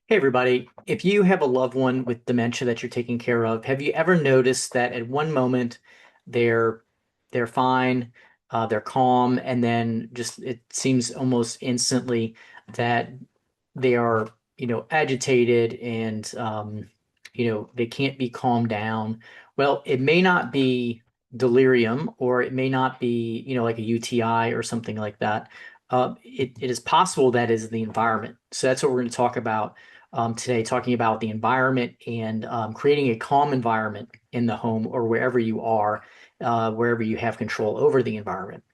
Hey everybody, if you have a loved one with dementia that you're taking care of, have you ever noticed that at one moment they're they're fine, they're calm, and then just it seems almost instantly that they are, agitated and they can't be calmed down. Well, it may not be delirium or it may not be, like a UTI or something like that. It is possible that is the environment. So that's what we're going to talk about today, talking about the environment and creating a calm environment in the home or wherever you are, wherever you have control over the environment.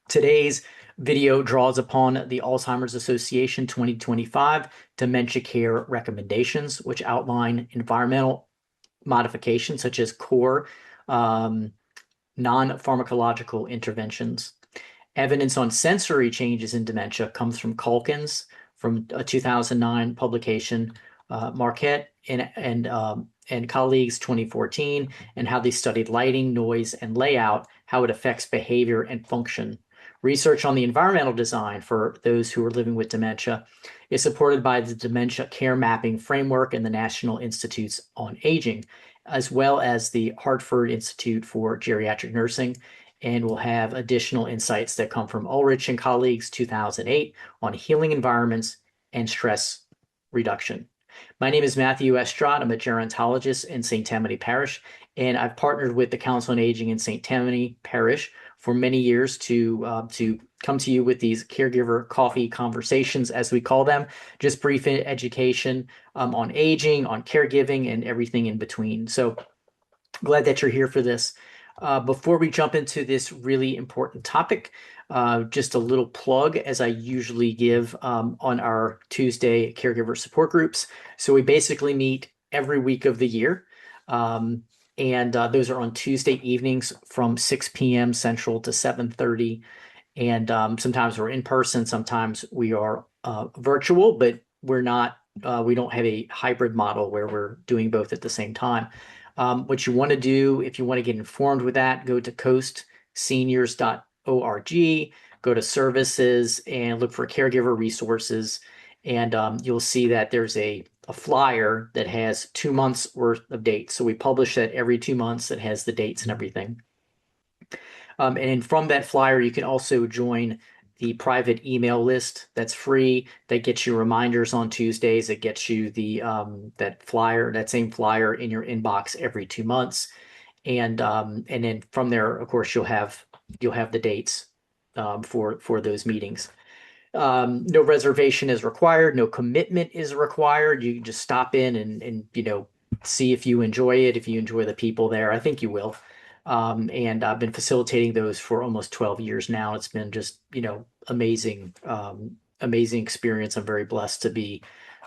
Today's video draws upon the Alzheimer's Association 2025 Dementia Care Recommendations, which outline environmental modifications such as core um, non-pharmacological interventions. Evidence on sensory changes in dementia comes from Calkins, from a 2009 publication, Marquardt and colleagues 2014, and how they studied lighting, noise, and layout, how it affects behavior and function. Research on the environmental design for those who are living with dementia is supported by the Dementia Care Mapping framework and the National Institutes on Aging, as well as the Hartford Institute for Geriatric Nursing, and we'll have additional insights that come from Ulrich and colleagues 2008 on healing environments and stress reduction. My name is Matthew Estrad. I'm a gerontologist in St. Tammany Parish, and I've partnered with the Council on Aging in St. Tammany Parish for many years to come to you with these caregiver coffee conversations, as we call them, just brief education on aging, on caregiving, and everything in between. So glad that you're here for this. Before we jump into this really important topic, just a little plug as I usually give on our Tuesday caregiver support groups. So we basically meet every week of the year. And those are on Tuesday evenings from 6 p.m. Central to 7:30. And sometimes we're in person, sometimes we are virtual, but we don't have a hybrid model where we're doing both at the same time. What you want to do, if you want to get informed with that, go to coastseniors.org, go to services and look for caregiver resources. And you'll see that there's a flyer that has 2 months worth of dates. So we publish that every 2 months that has the dates and everything. And from that flyer, you can also join the private email list that's free, that gets you reminders on Tuesdays. It gets you the that same flyer in your inbox every 2 months. And then from there, of course, you'll have the dates for those meetings. No reservation is required, no commitment is required. You can just stop in and see if you enjoy it, if you enjoy the people there. I think you will. And I've been facilitating those for almost 12 years now. It's been just, amazing, amazing experience. I'm very blessed to be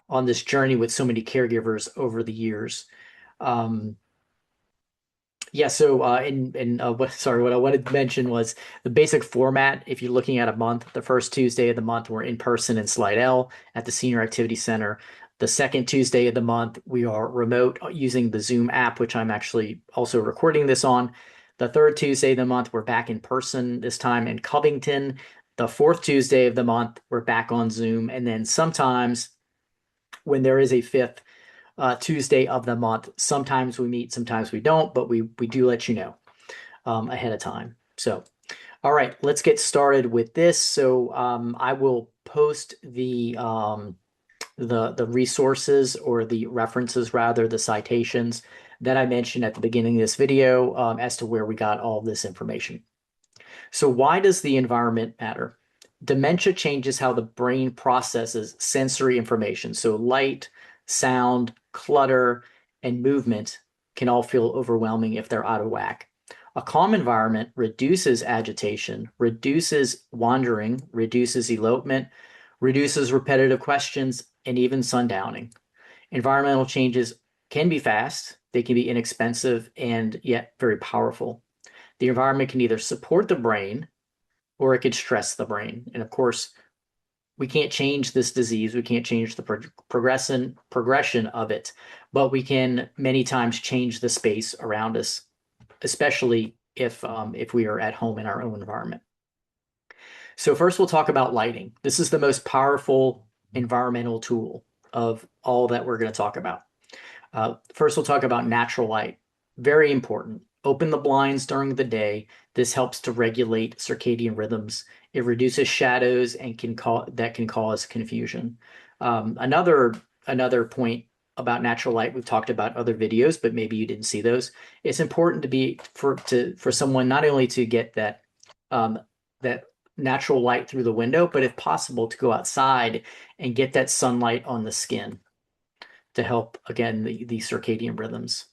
on this journey with so many caregivers over the years. Um, yeah, so what I wanted to mention was the basic format. If you're looking at a month, the first Tuesday of the month, we're in person in Slidell at the Senior Activity Center. The second Tuesday of the month, we are remote using the Zoom app, which I'm actually also recording this on. The third Tuesday of the month, we're back in person, this time in Covington. The fourth Tuesday of the month, we're back on Zoom. And then sometimes when there is a fifth Tuesday of the month, sometimes we meet, sometimes we don't, but we do let you know ahead of time. So, all right, let's get started with this. So I will post the resources, or the references rather, the citations that I mentioned at the beginning of this video as to where we got all this information. So why does the environment matter? Dementia changes how the brain processes sensory information. So light, sound, clutter, and movement can all feel overwhelming if they're out of whack. A calm environment reduces agitation, reduces wandering, reduces elopement, reduces repetitive questions, and even sundowning. Environmental changes can be fast, they can be inexpensive, and yet very powerful. The environment can either support the brain or it could stress the brain. And of course, we can't change this disease. We can't change the progression of it, but we can many times change the space around us, especially if we are at home in our own environment. So first, we'll talk about lighting. This is the most powerful environmental tool. of all that we're going to talk about. First, we'll talk about natural light. Very important. Open the blinds during the day. This helps to regulate circadian rhythms. It reduces shadows and can cause confusion. Another point about natural light, we've talked about other videos, but maybe you didn't see those. It's important for someone not only to get that natural light through the window, but if possible, to go outside and get that sunlight on the skin to help, again, the circadian rhythms.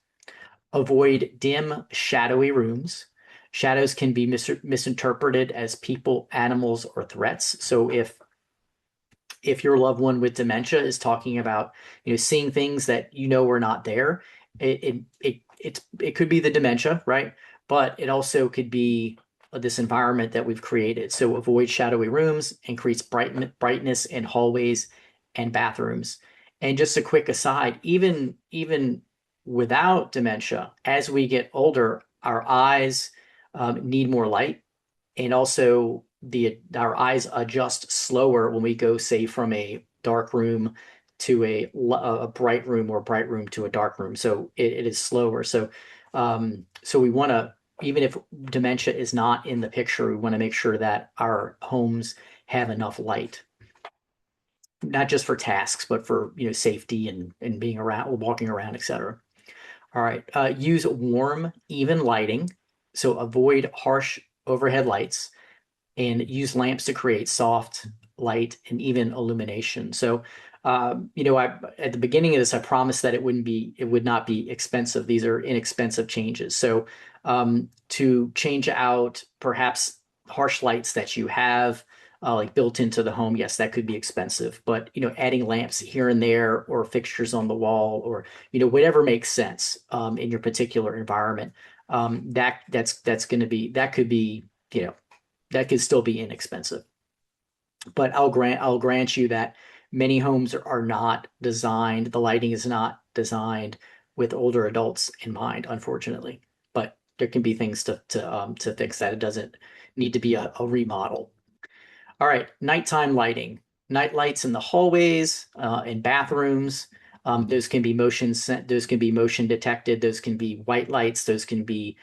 Avoid dim, shadowy rooms. Shadows can be misinterpreted as people, animals, or threats. So if your loved one with dementia is talking about, seeing things that are not there, it could be the dementia, right? But it also could be this environment that we've created. So avoid shadowy rooms, increase brightness in hallways and bathrooms. And just a quick aside, even without dementia, as we get older, our eyes need more light, and also our eyes adjust slower when we go, say, from a dark room to a bright room, or bright room to a dark room. So it is slower. So we want to, even if dementia is not in the picture, we want to make sure that our homes have enough light, not just for tasks, but for safety and being around, walking around, etc. All right. Use warm, even lighting. So avoid harsh overhead lights, and use lamps to create soft light and even illumination. So, at the beginning of this, I promised that it would not be expensive. These are inexpensive changes. So, to change out perhaps harsh lights that you have, like built into the home, yes, that could be expensive. But adding lamps here and there, or fixtures on the wall, or whatever makes sense in your particular environment, that could still be inexpensive. But I'll grant you that many homes are not designed. The lighting is not designed with older adults in mind, unfortunately. But there can be things to fix that. It doesn't need to be a remodel. All right, nighttime lighting. Night lights in the hallways, in bathrooms. Those can be motion detected. Those can be white lights. Those can be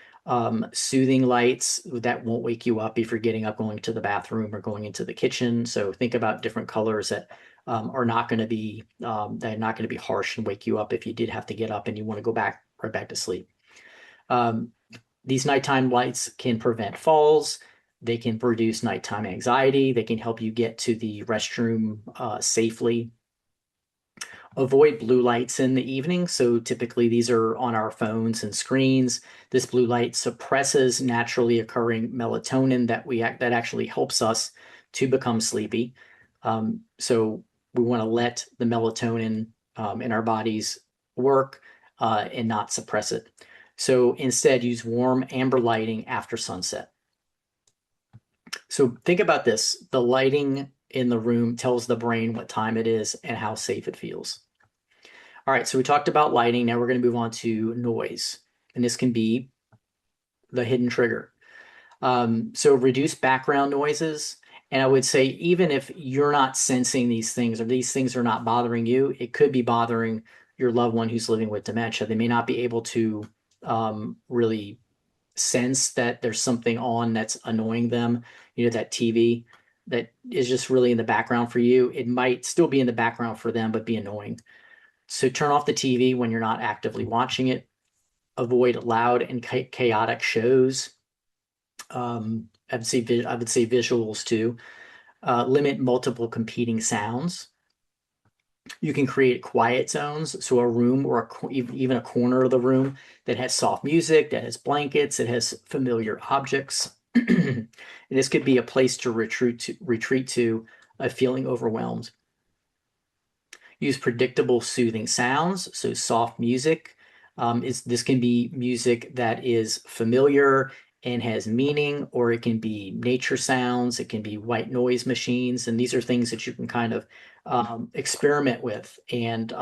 soothing lights that won't wake you up if you're getting up, going to the bathroom, or going into the kitchen. So think about different colors that are not going to be harsh and wake you up if you did have to get up and you want to go right back to sleep. These nighttime lights can prevent falls. They can reduce nighttime anxiety. They can help you get to the restroom safely. Avoid blue lights in the evening. So typically these are on our phones and screens. This blue light suppresses naturally occurring melatonin that actually helps us to become sleepy. So we want to let the melatonin in our bodies work and not suppress it. So instead, use warm amber lighting after sunset. So think about this. The lighting in the room tells the brain what time it is and how safe it feels. All right, so we talked about lighting. Now we're going to move on to noise. And this can be the hidden trigger. So reduce background noises. And I would say, even if you're not sensing these things, or these things are not bothering you, it could be bothering your loved one who's living with dementia. They may not be able to really sense that there's something on that's annoying them. That TV that is just really in the background for you. It might still be in the background for them, but be annoying. So turn off the TV when you're not actively watching it. Avoid loud and chaotic shows. I would say visuals too. Limit multiple competing sounds. You can create quiet zones, so a room, or even a corner of the room that has soft music, that has blankets, that has familiar objects. And this could be a place to retreat to if feeling overwhelmed. Use predictable, soothing sounds, so soft music. This can be music that is familiar and has meaning, or it can be nature sounds. It can be white noise machines, and these are things that you can kind of experiment with, and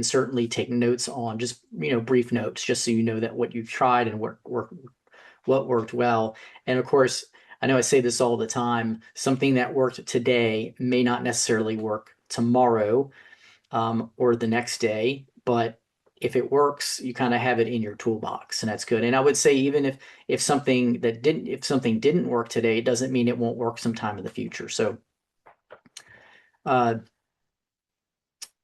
certainly take notes on, just brief notes, just so you know that what you've tried and what worked well. And of course, I know I say this all the time, something that worked today may not necessarily work tomorrow. or the next day. But if it works, you kind of have it in your toolbox, and that's good. And I would say even if something didn't work today, it doesn't mean it won't work sometime in the future. So uh,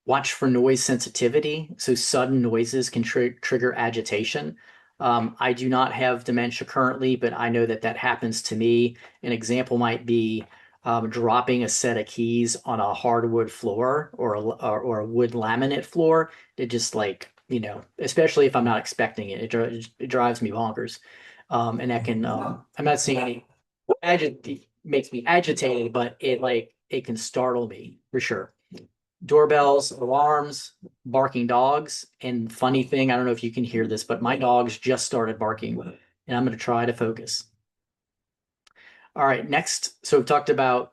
watch for noise sensitivity. So sudden noises can trigger agitation. I do not have dementia currently, but I know that that happens to me. An example might be dropping a set of keys on a hardwood floor or a wood laminate floor. It just like, especially if I'm not expecting it, it drives me bonkers. And that can, I'm not saying any makes me agitated, but it can startle me for sure. Doorbells, alarms, barking dogs. And funny thing, I don't know if you can hear this, but my dogs just started barking, and I'm going to try to focus. All right, next. So we've talked about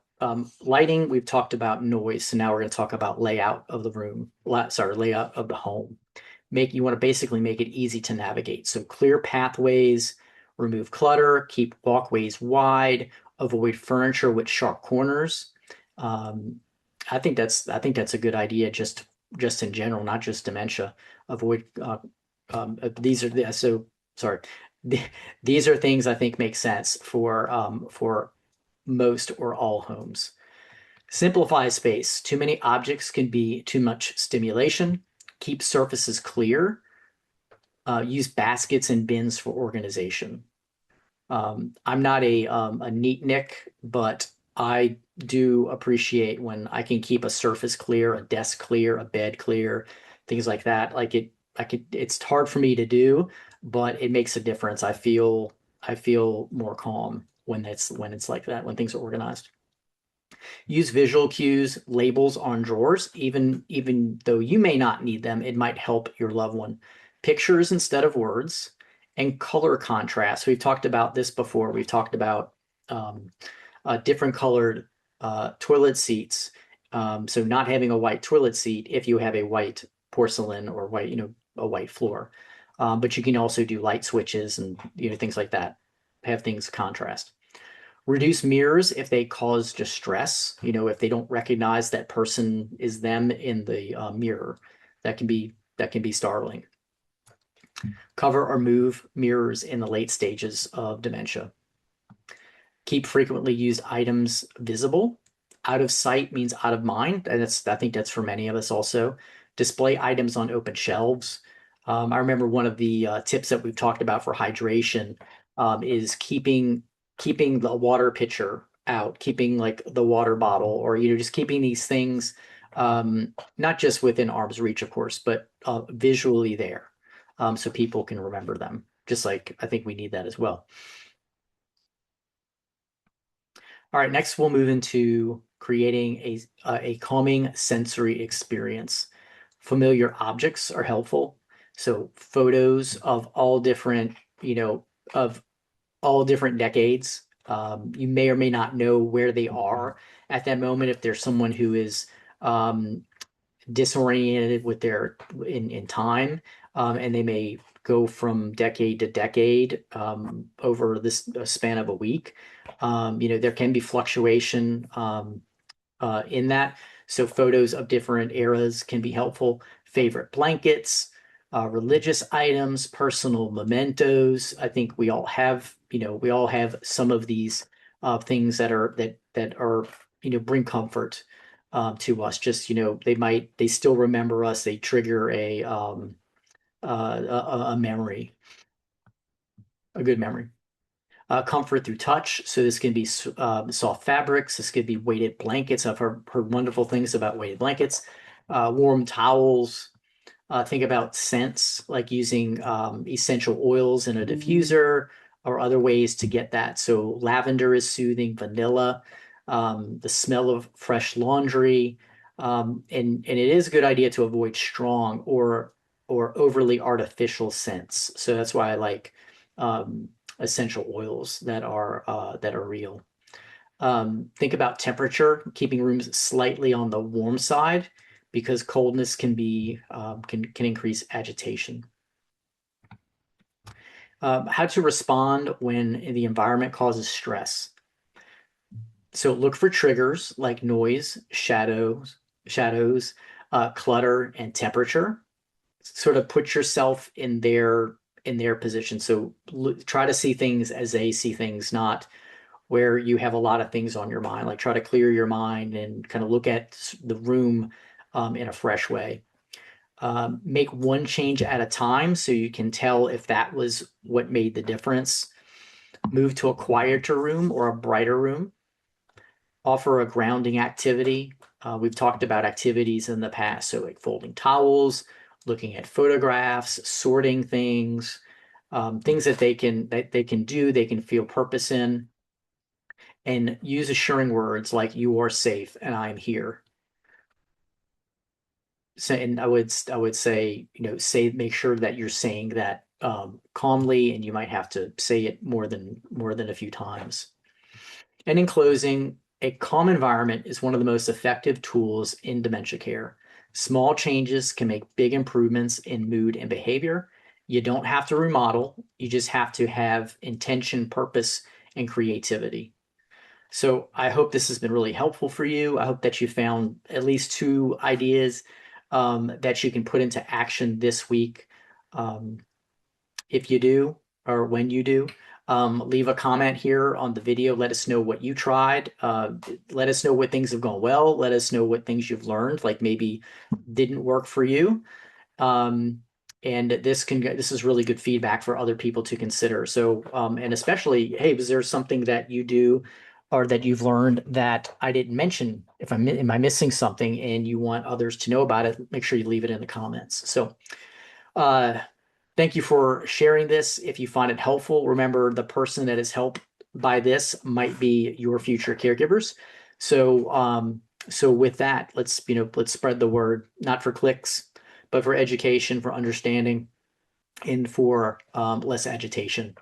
lighting, we've talked about noise. So now we're going to talk about layout of the room, layout of the home. You want to basically make it easy to navigate. So clear pathways, remove clutter, keep walkways wide, avoid furniture with sharp corners. Um, I think that's a good idea just in general, not just dementia. Avoid these are the so sorry. These are things I think make sense for most or all homes. Simplify space. Too many objects can be too much stimulation. Keep surfaces clear. Use baskets and bins for organization. I'm not a neat Nick, but I do appreciate when I can keep a surface clear, a desk clear, a bed clear, things like that. It's hard for me to do, but it makes a difference. I feel more calm when it's like that, when things are organized. Use visual cues, labels on drawers, even though you may not need them, it might help your loved one. Pictures instead of words, and color contrast. We've talked about this before. We've talked about um, different colored toilet seats. So not having a white toilet seat if you have a white porcelain or white, a white floor. But you can also do light switches and things like that. Have things contrast. Reduce mirrors if they cause distress. If they don't recognize that person is them in the mirror, that can be startling. Cover or move mirrors in the late stages of dementia. Keep frequently used items visible. Out of sight means out of mind, and I think that's for many of us also. Display items on open shelves. I remember one of the tips that we've talked about for hydration is keeping the water pitcher out, keeping like the water bottle, or just keeping these things not just within arm's reach, of course, but visually there, so people can remember them. Just like I think we need that as well. All right, next we'll move into creating a calming sensory experience. Familiar objects are helpful. So photos of all different, of all different decades. You may or may not know where they are at that moment. If there's someone who is disoriented with in time, and they may go from decade to decade over this span of a week. There can be fluctuation in that. So photos of different eras can be helpful. Favorite blankets, religious items, personal mementos. I think we all have some of these things that are bring comfort to us. Just they still remember us. They trigger a memory, a good memory. Comfort through touch. So this can be soft fabrics. This could be weighted blankets. I've heard wonderful things about weighted blankets. Warm towels. Think about scents, like using essential oils in a diffuser or other ways to get that. So lavender is soothing, vanilla, the smell of fresh laundry. And it is a good idea to avoid strong or overly artificial scents. So that's why I like essential oils that are real. Think about temperature, keeping rooms slightly on the warm side because coldness can increase agitation. How to respond when the environment causes stress. So look for triggers like noise, shadows, clutter, and temperature. Sort of put yourself in their position. So try to see things as they see things, not where you have a lot of things on your mind. Like try to clear your mind and kind of look at the room in a fresh way. Make one change at a time so you can tell if that was what made the difference. Move to a quieter room or a brighter room. Offer a grounding activity. We've talked about activities in the past, so like folding towels, looking at photographs, sorting things, things that they can do, they can feel purpose in, and use assuring words like "you are safe" and "I'm here." So, and I would say, make sure that you're saying that calmly, and you might have to say it more than a few times. And in closing, a calm environment is one of the most effective tools in dementia care. Small changes can make big improvements in mood and behavior. You don't have to remodel, you just have to have intention, purpose, and creativity. So I hope this has been really helpful for you. I hope that you found at least two ideas that you can put into action this week. Um, if you do, or when you do, leave a comment here on the video. Let us know what you tried. Let us know what things have gone well. Let us know what things you've learned, like maybe didn't work for you. And this is really good feedback for other people to consider. So, and especially, hey, was there something that you do or that you've learned that I didn't mention? If am I missing something and you want others to know about it, make sure you leave it in the comments. So, uh, thank you for sharing this. If you find it helpful, remember the person that is helped by this might be your future caregivers. So, so with that, let's spread the word, not for clicks, but for education, for understanding, and for less agitation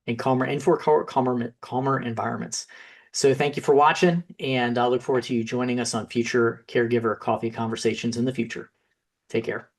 and for calmer environments. So thank you for watching, and I look forward to you joining us on future caregiver coffee conversations in the future. Take care.